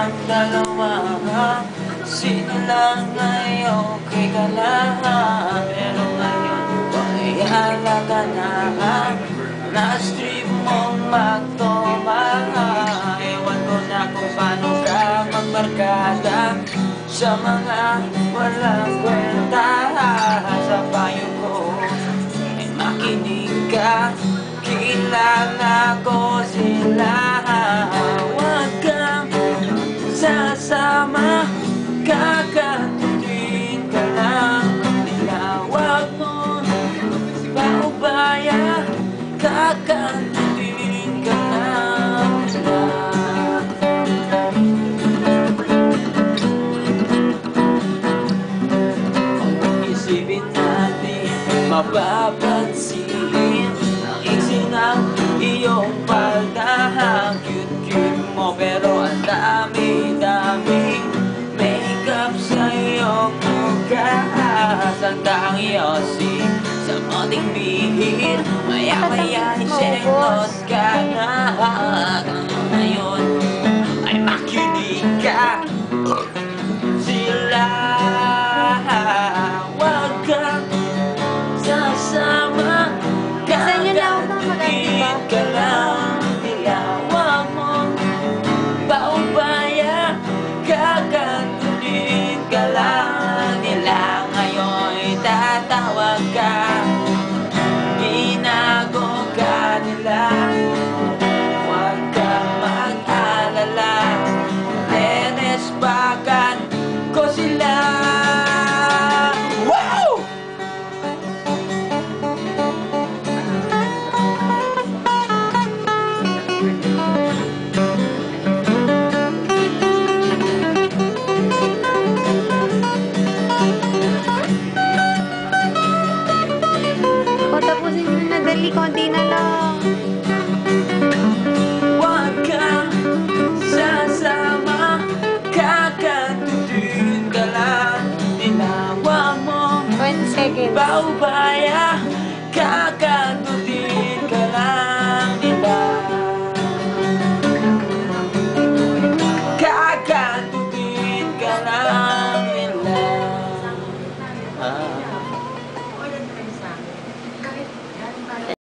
tayong dalawa. Sino lang ay okay ka lang, pero ngayon pahiala ka na. Na-strip mong magtomanga. Ewan ko na kung paano ka magbarkada sa mga walang kwenta. Sa payo ko ay makinig ka, kilala ko sila. Huwag kang sasama, kakatutin ka lang nila. Huwag mo paubaya, kakatutin ka lang nila. Isipin natin, mapapansin ang iksi ng iyong palda. Ang cute-cute mo pero ang dami-daming makeup sa iyong mukha. Santa ang yosi sa moting bihir, maya-maya ay selos ka na.